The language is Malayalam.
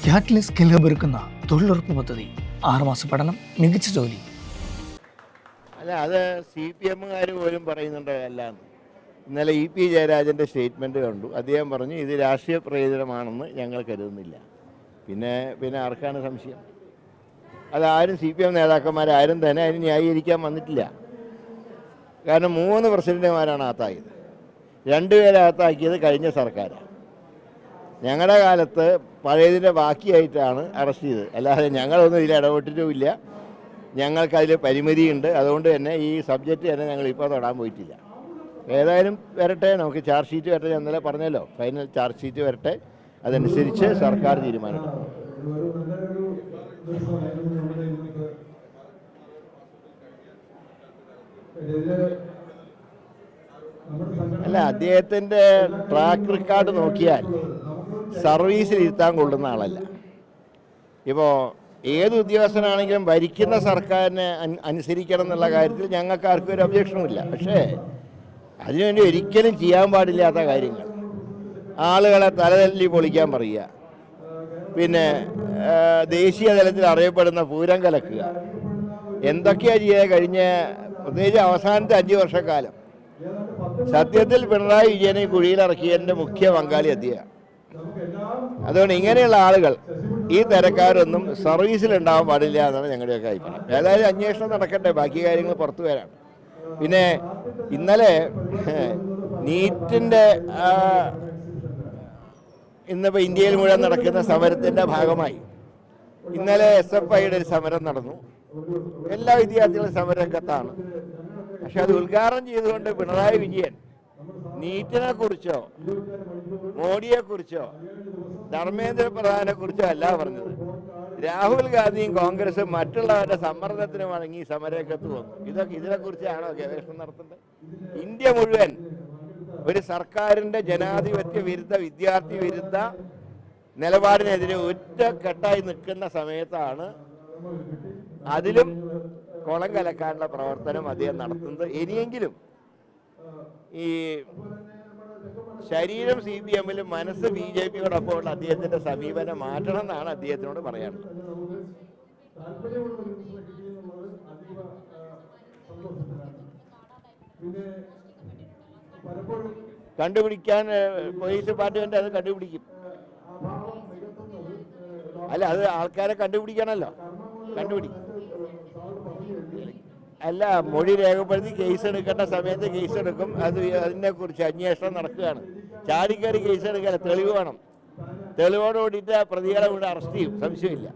കാറ്റലിസ്റ്റ് സ്കിൽ ഹബ് ഒരുക്കുന്ന തൊഴിലുറപ്പ് പദ്ധതി 6 മാസ പഠനം, മികച്ച ജോലി. അല്ല, അത് CPM-കാർ പോലും പറയുന്നുണ്ട് അല്ലാന്ന്. ഇന്നലെ EP ജയരാജൻ്റെ സ്റ്റേറ്റ്മെൻറ്റ് കണ്ടു. അദ്ദേഹം പറഞ്ഞു ഇത് രാഷ്ട്രീയ പ്രേരിതമാണെന്ന് ഞങ്ങൾ കരുതുന്നില്ല. പിന്നെ ആർക്കാണ് സംശയം? അതാരും CPM നേതാക്കന്മാരാരും തന്നെ അതിന് ന്യായീകരിക്കാൻ വന്നിട്ടില്ല. കാരണം 3 പ്രസിഡന്റുമാരാണ് അകത്തായത്. 2 പേരെ അകത്താക്കിയത് കഴിഞ്ഞ സർക്കാരാണ്. ഞങ്ങളുടെ കാലത്ത് പഴയതിൻ്റെ ബാക്കിയായിട്ടാണ് അറസ്റ്റ് ചെയ്തത്. അല്ലാതെ ഞങ്ങളൊന്നും ഇതിൽ ഇടപെട്ടിട്ടുമില്ല. ഞങ്ങൾക്കതിൽ പരിമിതിയുണ്ട്. അതുകൊണ്ട് തന്നെ ഈ സബ്ജക്റ്റ് തന്നെ ഞങ്ങളിപ്പോൾ തൊടാൻ പോയിട്ടില്ല. ഏതായാലും വരട്ടെ, നമുക്ക് ചാർജ് ഷീറ്റ് വരട്ടെ. ഞാൻ ഇന്നലെ പറഞ്ഞല്ലോ, ഫൈനൽ ചാർജ് ഷീറ്റ് വരട്ടെ, അതനുസരിച്ച് സർക്കാർ തീരുമാനമെടുക്കും. അല്ല, അദ്ദേഹത്തിൻ്റെ ട്രാക്ക് റെക്കോർഡ് നോക്കിയാൽ സർവീസിൽ ഇരുത്താൻ കൊള്ളുന്ന ആളല്ല. ഇപ്പോൾ ഏത് ഉദ്യോഗസ്ഥനാണെങ്കിലും ഭരിക്കുന്ന സർക്കാരിനെ അനുസരിക്കണം എന്നുള്ള കാര്യത്തിൽ ഞങ്ങൾക്ക് ആർക്കും ഒരു ഒബ്ജക്ഷനുമില്ല. പക്ഷേ അതിനുവേണ്ടി ഒരിക്കലും ചെയ്യാൻ പാടില്ലാത്ത കാര്യങ്ങൾ, ആളുകളെ തലതല്ലി പൊളിക്കാൻ പറയുക, പിന്നെ ദേശീയ തലത്തിൽ അറിയപ്പെടുന്ന പൂരം കലക്കുക, എന്തൊക്കെയാണ് ചെയ്യുക കഴിഞ്ഞ പ്രത്യേകിച്ച് അവസാനത്തെ 5 വർഷക്കാലം. സത്യത്തിൽ പിണറായി വിജയനെ കുഴിയിലിറക്കിയതിൻ്റെ മുഖ്യ പങ്കാളി അദ്ദേഹമാണ്. അതുകൊണ്ട് ഇങ്ങനെയുള്ള ആളുകൾ, ഈ തരക്കാരൊന്നും സർവീസിലുണ്ടാവാൻ പാടില്ല എന്നാണ് ഞങ്ങളുടെയൊക്കെ അഭിപ്രായം. ഏതായാലും അന്വേഷണം നടക്കട്ടെ, ബാക്കി കാര്യങ്ങൾ പുറത്തു വരാണ്. പിന്നെ ഇന്നലെ നീറ്റിൻ്റെ ഇന്നിപ്പോൾ ഇന്ത്യയിൽ മുഴുവൻ നടക്കുന്ന സമരത്തിൻ്റെ ഭാഗമായി ഇന്നലെ SFIയുടെ ഒരു സമരം നടന്നു. എല്ലാ വിദ്യാർത്ഥികളും സമരരംഗത്താണ്. പക്ഷെ അത് ഉദ്ഘാടനം ചെയ്തുകൊണ്ട് പിണറായി വിജയൻ നീറ്റിനെ കുറിച്ചോ മോഡിയെക്കുറിച്ചോ ധർമ്മേന്ദ്ര പ്രധാനെ കുറിച്ചോ അല്ല പറഞ്ഞത്. രാഹുൽ ഗാന്ധിയും കോൺഗ്രസും മറ്റുള്ളവരുടെ സമ്മർദ്ദത്തിന് വഴങ്ങി സമരരംഗത്ത് വന്നു. ഇതിനെക്കുറിച്ചാണോ ഗവേഷണം നടത്തേണ്ടത്? ഇന്ത്യ മുഴുവൻ ഒരു സർക്കാരിൻ്റെ ജനാധിപത്യ വിരുദ്ധ, വിദ്യാർത്ഥി വിരുദ്ധ നിലപാടിനെതിരെ ഒറ്റക്കെട്ടായി നിൽക്കുന്ന സമയത്താണ് അതിലും കുളം കലക്കാനുള്ള പ്രവർത്തനം അദ്ദേഹം നടത്തുന്നത്. ഇനിയെങ്കിലും ഈ ശരീരം CPM-ലും മനസ്സ് BJP-യോടൊപ്പമുള്ള അദ്ദേഹത്തിൻ്റെ സമീപനം മാറ്റണം എന്നാണ് അദ്ദേഹത്തിനോട് പറയാനുള്ളത്. കണ്ടുപിടിക്കാൻ പോലീസ് ഡിപ്പാർട്ട്മെന്റ് അത് കണ്ടുപിടിക്കും. അല്ല, അത് ആൾക്കാരെ കണ്ടുപിടിക്കണമല്ലോ, കണ്ടുപിടിക്കും. അല്ല, മൊഴി രേഖപ്പെടുത്തി കേസ് എടുക്കേണ്ട സമയത്ത് കേസ് എടുക്കും. അതിനെക്കുറിച്ച് അന്വേഷണം നടക്കുകയാണ്. ചാടിക്കയറി കേസ് എടുക്കാതെ തെളിവ് വേണം. തെളിവോട് കൂടിയിട്ട് പ്രതികളെ കൂടെ അറസ്റ്റ് ചെയ്യും, സംശയമില്ല.